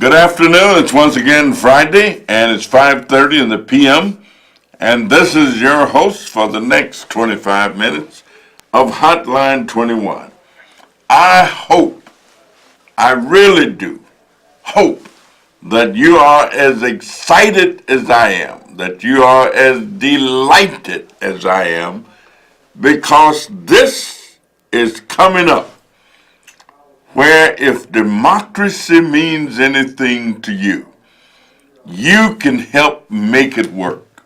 Good afternoon. It's once again Friday, and it's 5:30 in the p.m. And this is your host for the next 25 minutes of Hotline 21. I really do hope that you are as excited as I am, that you are as delighted as I am, because this is coming up where if democracy means anything to you, you can help make it work.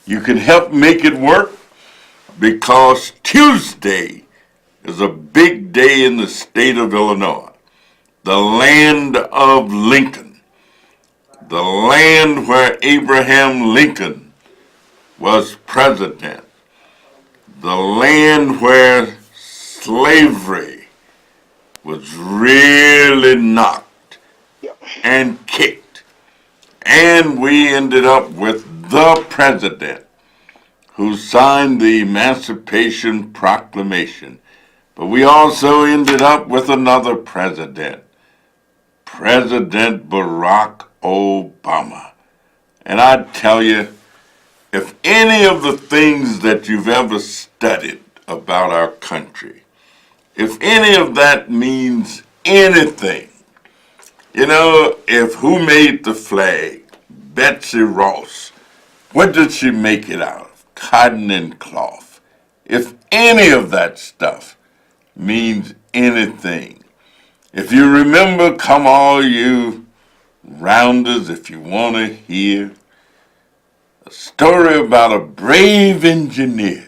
You can help make it work because Tuesday is a big day in the state of Illinois, the land of Lincoln, the land where Abraham Lincoln was president, the land where slavery was really knocked and kicked. And we ended up with the president who signed the Emancipation Proclamation. But we also ended up with another president, President Barack Obama. And I tell you, if any of the things that you've ever studied about our country, if any of that means anything, if who made the flag, Betsy Ross, what did she make it out of? Cotton and cloth. If any of that stuff means anything, if you remember, come all you rounders, if you want to hear a story about a brave engineer.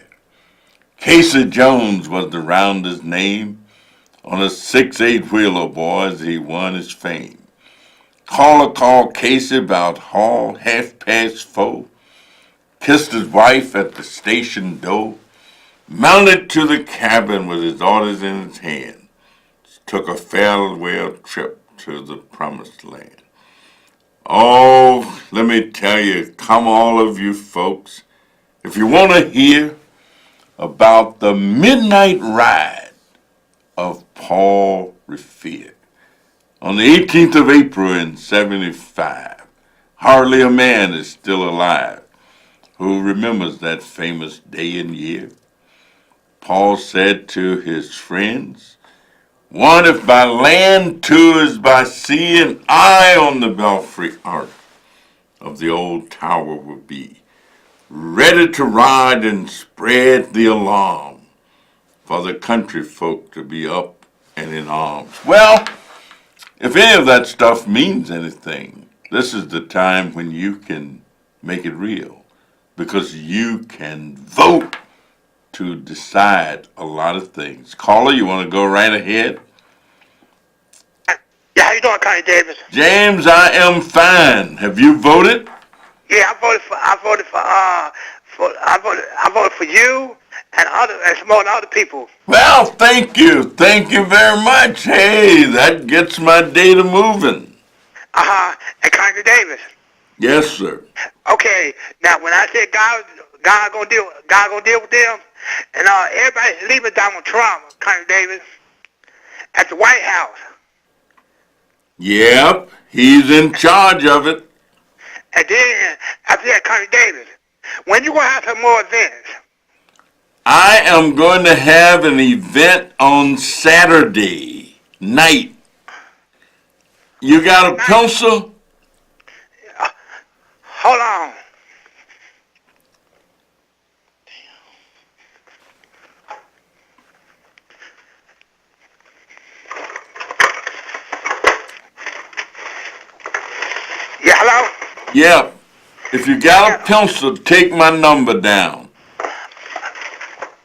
Casey Jones was the rounder's name. On a 6-8 wheeler, boys, he won his fame. Caller called Casey about 4:30. Kissed his wife at the station door. Mounted to the cabin with his orders in his hand. Took a farewell trip to the promised land. Oh, let me tell you, come all of you folks, if you want to hear about the midnight ride of Paul Revere. On the 18th of April in 75, hardly a man is still alive who remembers that famous day and year. Paul said to his friends, one if by land, two is by sea, and I on the belfry arch of the old tower will be, ready to ride and spread the alarm for the country folk to be up and in arms. Well, if any of that stuff means anything, this is the time when you can make it real, because you can vote to decide a lot of things. Caller, you want to go right ahead? Yeah, how you doing, Connie Davis? James, I am fine. Have you voted? Yeah, I voted for you and some more other people. Well, thank you. Thank you very much. Hey, that gets my data moving. And Connie Davis. Yes, sir. Okay, now when I said God gonna deal with them, and everybody's leaving Donald Trump, Connie Davis, at the White House. Yep, he's in charge of it. And then after that, Connie Davis, when you gonna have some more events? I am going to have an event on Saturday night. You got a pencil? Hold on. Yeah, hello? Yep. If you got a pencil, take my number down.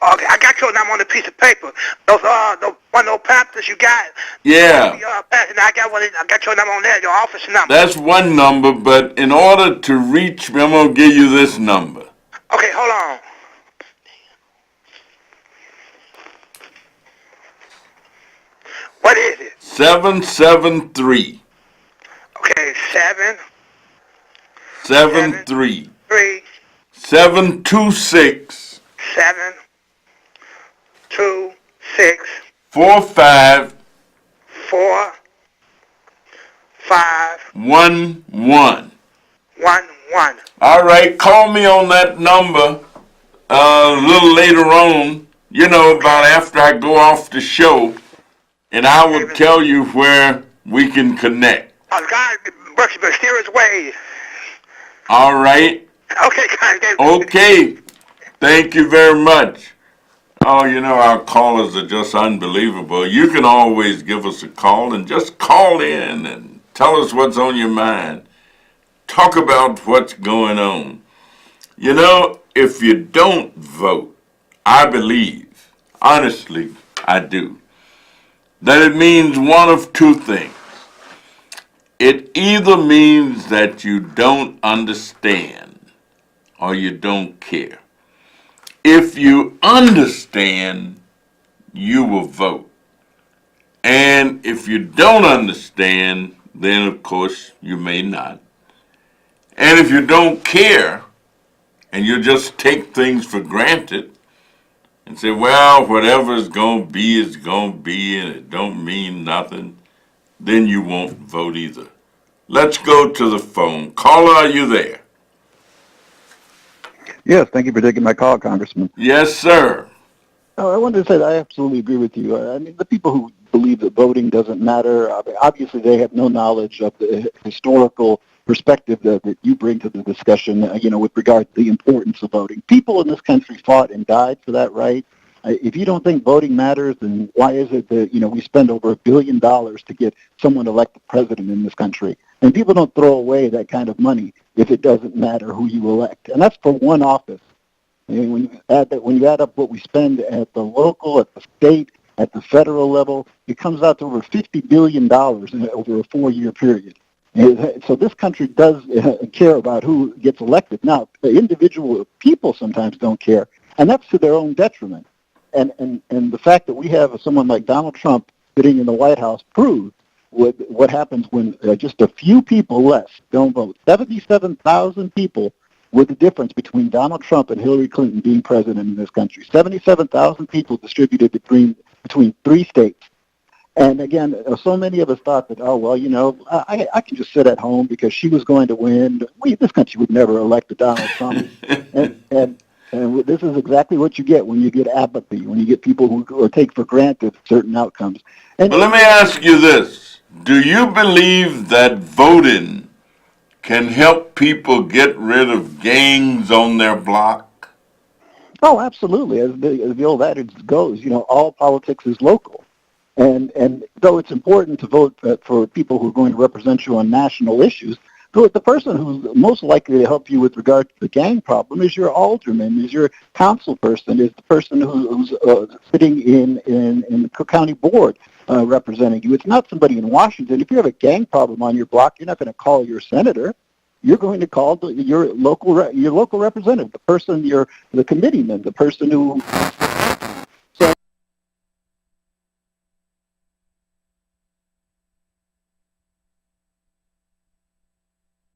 Okay, I got your number on a piece of paper. Those one of those pamphlets you got. Yeah. I got your number on there, your office number. That's one number, but in order to reach me, I'm going to give you this number. Okay, hold on. What is it? 773. Okay, 73. 3 726. 7 2 6 45 4 511. 11. All right, call me on that number a little later on, about after I go off the show, and I will David. tell you where we can connect. God works in mysterious ways. All right? Okay, God, David. Okay. Thank you very much. Oh, our callers are just unbelievable. You can always give us a call and just call in and tell us what's on your mind. Talk about what's going on. If you don't vote, I believe, honestly, I do, that it means one of two things. It either means that you don't understand or you don't care. If you understand, you will vote. And if you don't understand, then of course you may not. And if you don't care and you just take things for granted and say, well, whatever's going to be is going to be and it don't mean nothing, then you won't vote either. Let's go to the phone. Caller, are you there? Yes, thank you for taking my call, Congressman. Yes, sir. I wanted to say that I absolutely agree with you. I mean, the people who believe that voting doesn't matter, obviously they have no knowledge of the historical perspective that you bring to the discussion, with regard to the importance of voting. People in this country fought and died for that right. If you don't think voting matters, then why is it that, we spend over $1 billion to get someone elected president in this country? And people don't throw away that kind of money if it doesn't matter who you elect. And that's for one office. And when you add up what we spend at the local, at the state, at the federal level, it comes out to over $50 billion over a 4-year period. So this country does care about who gets elected. Now, individual people sometimes don't care, and that's to their own detriment. And the fact that we have someone like Donald Trump sitting in the White House proves what happens when just a few people less don't vote. 77,000 people were the difference between Donald Trump and Hillary Clinton being president in this country. 77,000 people distributed between 3 states. And again, so many of us thought that, I can just sit at home because she was going to win. This country would never elect a Donald Trump. And this is exactly what you get when you get apathy, when you get people who take for granted certain outcomes. But let me ask you this. Do you believe that voting can help people get rid of gangs on their block? Oh, absolutely. As the old adage goes, all politics is local. And though it's important to vote for people who are going to represent you on national issues, the person who's most likely to help you with regard to the gang problem is your alderman, is your council person, is the person who's sitting in the Cook County Board representing you. It's not somebody in Washington. If you have a gang problem on your block, you're not going to call your senator. You're going to call your local representative, the person, the committeeman, the person who. So,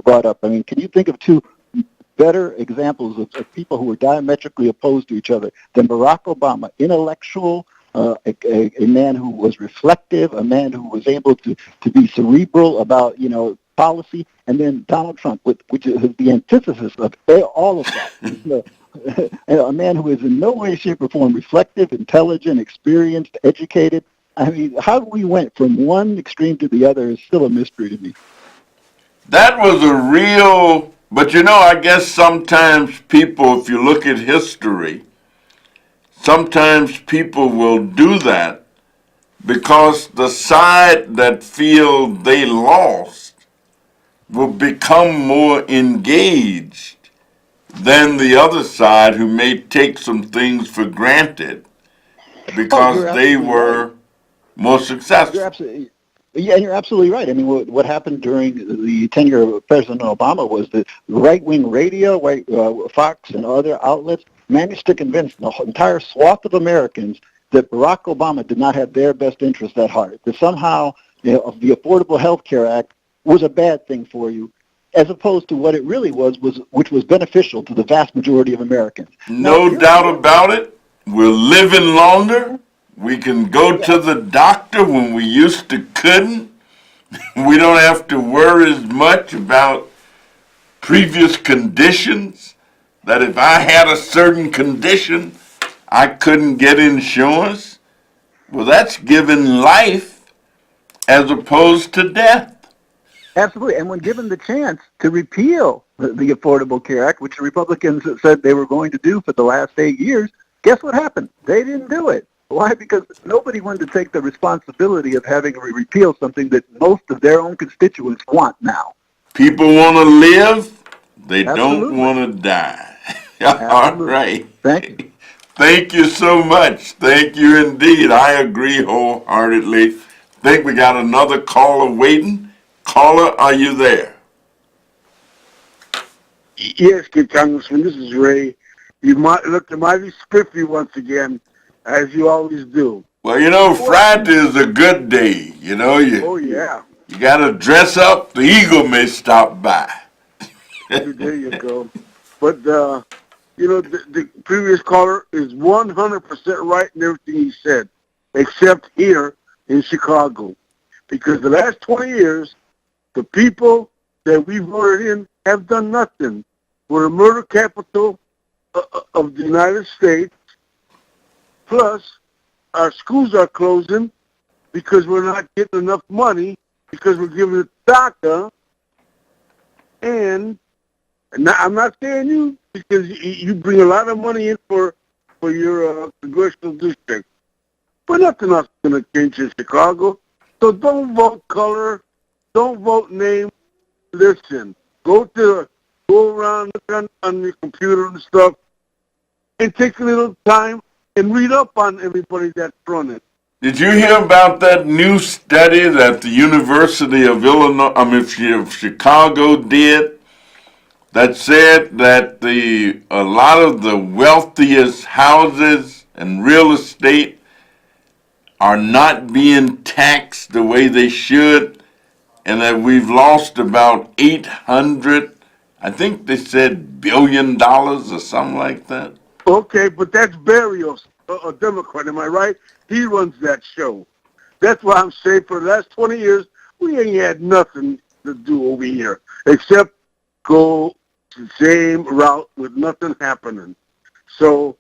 brought up. I mean, can you think of 2 better examples of people who were diametrically opposed to each other than Barack Obama, intellectual, a man who was reflective, a man who was able to be cerebral about, policy, and then Donald Trump, which is the antithesis of all of that. A man who is in no way, shape, or form reflective, intelligent, experienced, educated. I mean, how we went from one extreme to the other is still a mystery to me. That was but I guess sometimes people, if you look at history, sometimes people will do that because the side that feel they lost will become more engaged than the other side who may take some things for granted because they were right. more successful. You're absolutely right. I mean, what happened during the tenure of President Obama was that right-wing radio, Fox and other outlets managed to convince the entire swath of Americans that Barack Obama did not have their best interests at heart, that somehow the Affordable Health Care Act was a bad thing for you, as opposed to what it really was which was beneficial to the vast majority of Americans. No doubt about it. We're living longer. We can go to the doctor when we used to couldn't. We don't have to worry as much about previous conditions, that if I had a certain condition, I couldn't get insurance. Well, that's giving life as opposed to death. Absolutely. And when given the chance to repeal the Affordable Care Act, which the Republicans said they were going to do for the last 8 years, guess what happened? They didn't do it. Why? Because nobody wanted to take the responsibility of having to repeal something that most of their own constituents want now. People want to live, they don't Absolutely. want to die. All Absolutely. right. Thank you. Thank you so much. Thank you indeed. I agree wholeheartedly. Think we got another caller waiting. Caller, are you there? Yes, good Congressman. This is Ray. You might look mighty spiffy once again, as you always do. Well, Friday is a good day. Oh yeah. You got to dress up. The eagle may stop by. There you go. But the previous caller is 100% right in everything he said, except here in Chicago, because the last 20 years, the people that we voted in have done nothing. We're the murder capital of the United States. Plus, our schools are closing because we're not getting enough money because we're giving it DACA. And I'm not saying you, because you bring a lot of money in for your congressional district. But nothing else is going to change in Chicago. So don't vote color. Don't vote name. Listen. Go around, look on your computer and stuff, and take a little time and read up on everybody that's running. Did you hear about that new study that the University of of Chicago did, that said that a lot of the wealthiest houses and real estate are not being taxed the way they should, and that we've lost about 800, I think they said $1 billion or something like that? Okay, but that's Barrios, a Democrat, am I right? He runs that show. That's why I'm saying for the last 20 years, we ain't had nothing to do over here except go the same route with nothing happening. So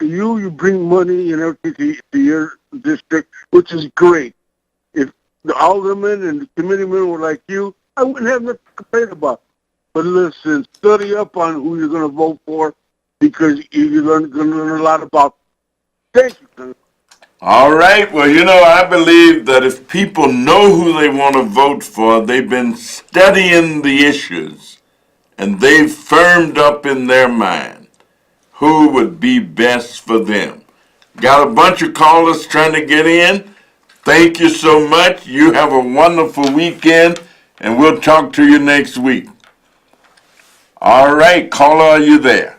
you bring money and everything to your district, which is great. If the aldermen and the committeemen were like you, I wouldn't have nothing to complain about. But listen, study up on who you're going to vote for, because you're going to learn a lot about them. Thank you. All right. Well, I believe that if people know who they want to vote for, they've been studying the issues, and they've firmed up in their mind who would be best for them. Got a bunch of callers trying to get in. Thank you so much. You have a wonderful weekend, and we'll talk to you next week. All right, caller, are you there?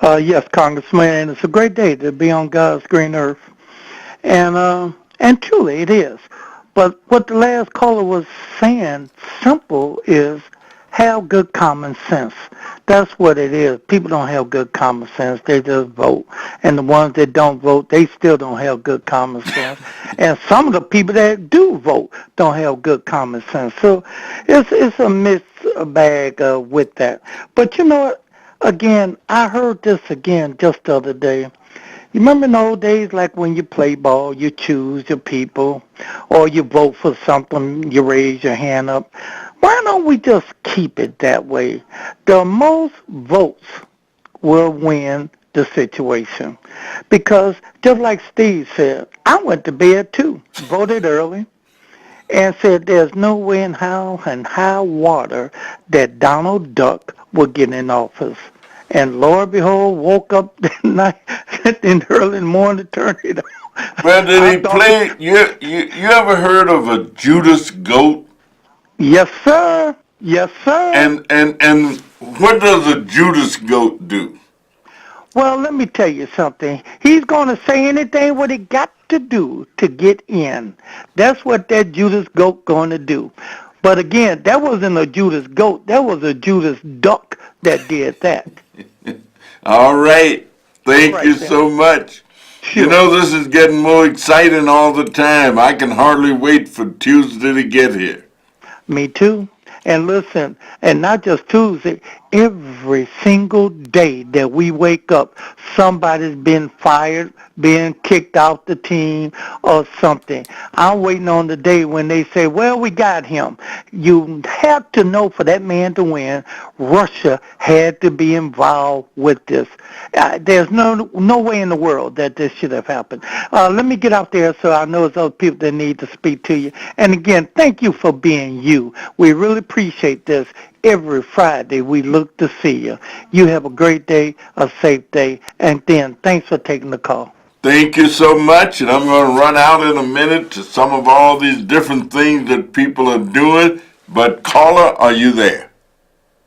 Yes, Congressman, it's a great day to be on God's green earth. And truly it is. But what the last caller was saying, simple, is have good common sense. That's what it is. People don't have good common sense. They just vote. And the ones that don't vote, they still don't have good common sense. And some of the people that do vote don't have good common sense. So it's a mixed bag with that. But you know what? Again, I heard this again just the other day. You remember in the old days, like when you play ball, you choose your people, or you vote for something, you raise your hand up. Why don't we just keep it that way? The most votes will win the situation. Because just like Steve said, I went to bed too, voted early, and said there's no way in hell and high water that Donald Duck will get in office. And lo and behold, woke up that night in early in the morning to turn it on. Well, did he play? You ever heard of a Judas goat? Yes, sir. Yes, sir. And what does a Judas goat do? Well, let me tell you something. He's going to say anything what he got to do to get in. That's what that Judas goat going to do. But again, that wasn't a Judas goat. That was a Judas duck that did that. All right. Thank you so much. You Sure. know, this is getting more exciting all the time. I can hardly wait for Tuesday to get here. Me too. And listen, and not just Tuesday, every single day that we wake up, somebody's been fired, been kicked out the team or something. I'm waiting on the day when they say, well, we got him. You have to know for that man to win, Russia had to be involved with this. There's no way in the world that this should have happened. Let me get out there so I know there's other people that need to speak to you. And again, thank you for being you. We really appreciate this. Every Friday we look to see you. You have a great day, a safe day, and then thanks for taking the call. Thank you so much, and I'm going to run out in a minute to some of all these different things that people are doing. But caller, are you there?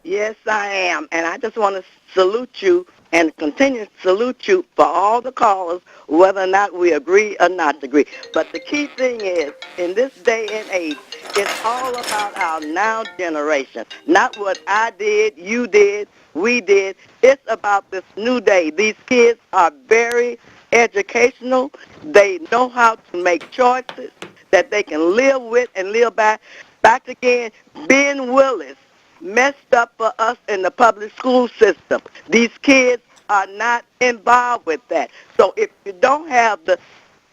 Yes, I am. And I just want to salute you and continue to salute you for all the callers, whether or not we agree or not agree. But the key thing is, in this day and age, it's all about our now generation, not what I did, you did, we did. It's about this new day. These kids are very educational. They know how to make choices that they can live with and live by. Back again, Ben Willis messed up for us in the public school system. These kids are not involved with that. So if you don't have the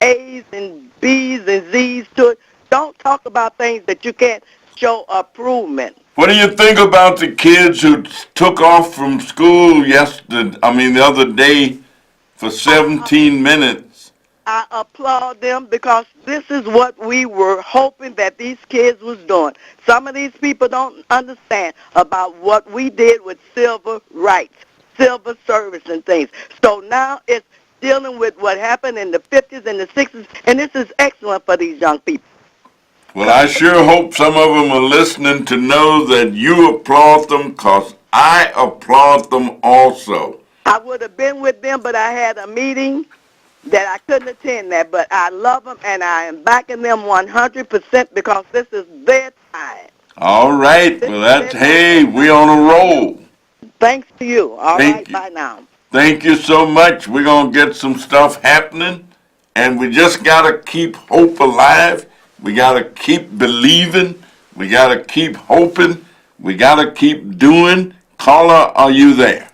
A's and B's and Z's to it, don't talk about things that you can't show approval. What do you think about the kids who took off from school the other day for 17 minutes? I applaud them because this is what we were hoping that these kids was doing. Some of these people don't understand about what we did with civil rights, civil service and things. So now it's dealing with what happened in the 50s and the 60s, and this is excellent for these young people. Well, I sure hope some of them are listening to know that you applaud them, because I applaud them also. I would have been with them, but I had a meeting that I couldn't attend that. But I love them, and I am backing them 100% because this is their time. All right. Well, we on a roll. Thanks to you. All Thank right, you. bye now. Thank you so much. We're going to get some stuff happening, and we just got to keep hope alive. We got to keep believing. We got to keep hoping. We got to keep doing. Caller, are you there?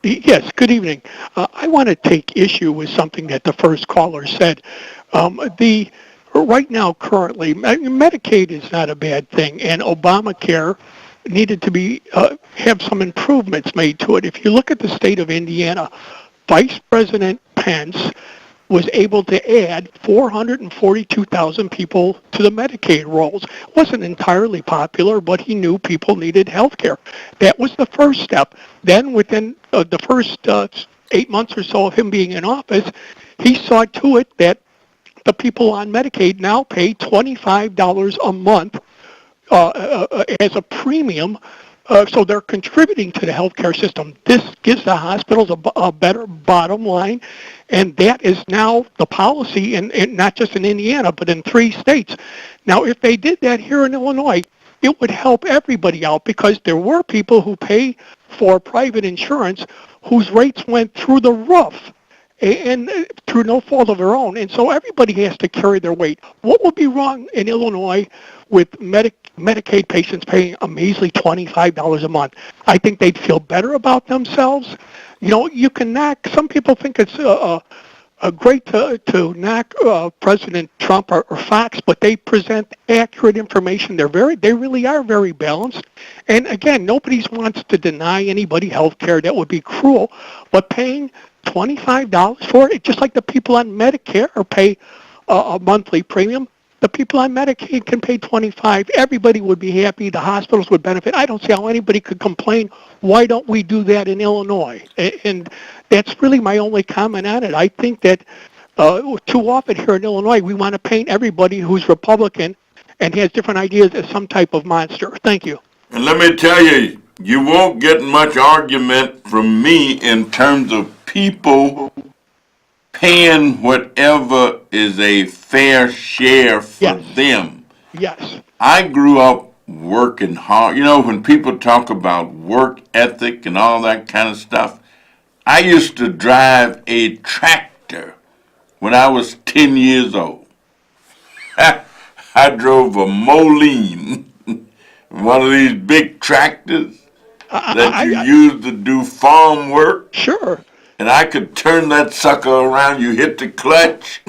Yes, good evening. I want to take issue with something that the first caller said. Right now, currently, Medicaid is not a bad thing, and Obamacare needed to have some improvements made to it. If you look at the state of Indiana, Vice President Pence was able to add 442,000 people to the Medicaid rolls. It wasn't entirely popular, but he knew people needed health care. That was the first step. Then within the first 8 months or so of him being in office, he saw to it that the people on Medicaid now pay $25 a month as a premium, so they're contributing to the healthcare system. This gives the hospitals a better bottom line, and that is now the policy, and not just in Indiana, but in 3 states. Now, if they did that here in Illinois, it would help everybody out, because there were people who pay for private insurance whose rates went through the roof, and through no fault of their own. And so everybody has to carry their weight. What would be wrong in Illinois with Medicaid patients paying a measly $25 a month? I think they'd feel better about themselves. You know, you can knock, some people think it's great to knock President Trump or Fox, but they present accurate information. They really are very balanced. And again, nobody wants to deny anybody health care. That would be cruel. But paying $25 for it, just like the people on Medicare pay a monthly premium, the people on Medicaid can pay $25. Everybody would be happy. The hospitals would benefit. I don't see how anybody could complain. Why don't we do that in Illinois? And that's really my only comment on it. I think that too often here in Illinois, we want to paint everybody who's Republican and has different ideas as some type of monster. Thank you. And let me tell you, you won't get much argument from me in terms of people paying whatever is a fair share for them. Yes. I grew up working hard. You know, when people talk about work ethic and all that kind of stuff, I used to drive a tractor when I was 10 years old. I drove a Moline, one of these big tractors that you I use to do farm work, sure. and I could turn that sucker around. You hit the clutch,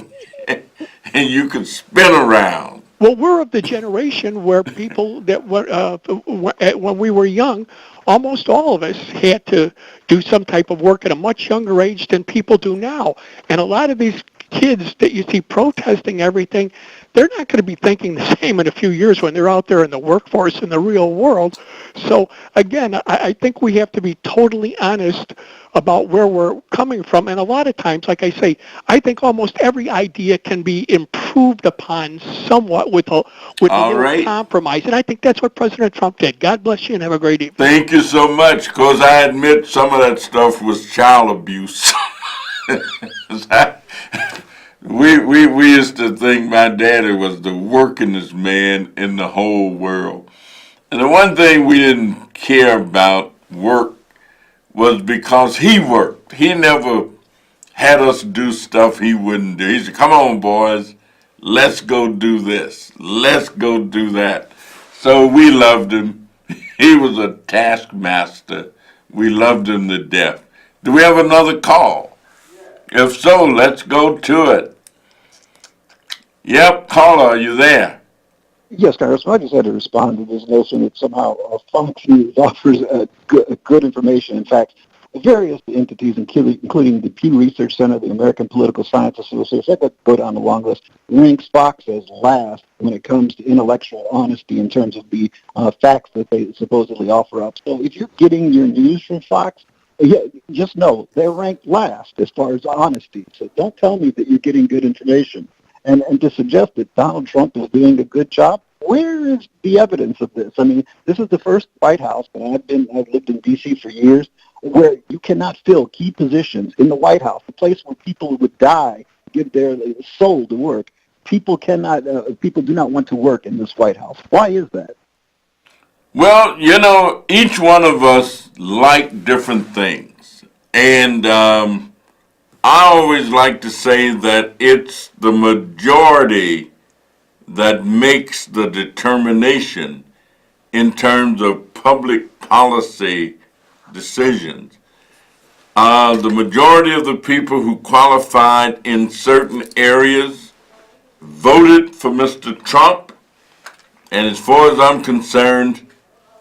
and you could spin around. Well, we're of the generation where people that were when we were young, almost all of us had to do some type of work at a much younger age than people do now. And a lot of these kids that you see protesting everything, they're not going to be thinking the same in a few years when they're out there in the workforce in the real world. So again, I think we have to be totally honest about where we're coming from. And a lot of times, like I say, I think almost every idea can be improved upon somewhat with a All little right. compromise. And I think that's what President Trump did. God bless you and have a great evening. Thank you so much, because I admit some of that stuff was child abuse. we used to think my daddy was the workingest man in the whole world. And the one thing we didn't care about work was because he worked. He never had us do stuff he wouldn't do. He said, come on, boys, let's go do this. Let's go do that. So we loved him. He was a taskmaster. We loved him to death. Do we have another call? If so, let's go to it. Yep, caller, are you there? Yes, Congressman, I just had to respond to this notion that somehow Fox News offers good information. In fact, various entities, including the Pew Research Center, the American Political Science Association, I could go down the long list, ranks Fox as last when it comes to intellectual honesty in terms of the facts that they supposedly offer up. So if you're getting your news from Fox, just know they're ranked last as far as honesty. So don't tell me that you're getting good information. And to suggest that Donald Trump is doing a good job, where is the evidence of this? I mean, this is the first White House, and I've lived in D.C. for years, where you cannot fill key positions in the White House, the place where people would die, give their soul to work. People do not want to work in this White House. Why is that? Well, you know, each one of us like different things. And I always like to say that it's the majority that makes the determination in terms of public policy decisions. The majority of the people who qualified in certain areas voted for Mr. Trump. And as far as I'm concerned,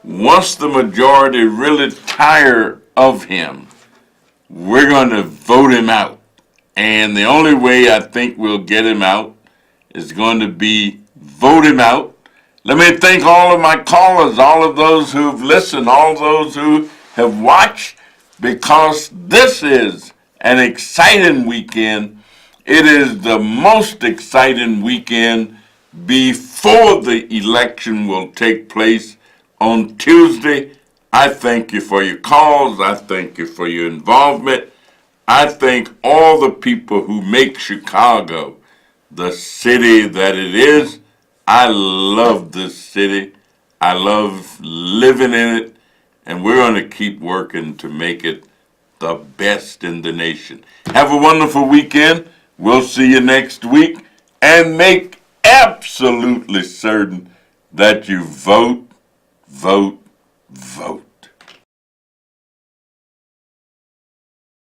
once the majority really tire of him, we're going to vote him out. And the only way I think we'll get him out is going to be vote him out. Let me thank all of my callers, all of those who've listened, all those who have watched, because this is an exciting weekend. It is the most exciting weekend before the election will take place on Tuesday. I thank you for your calls. I thank you for your involvement. I thank all the people who make Chicago the city that it is. I love this city. I love living in it, and we're going to keep working to make it the best in the nation. Have a wonderful weekend. We'll see you next week, and make absolutely certain that you vote, vote, vote.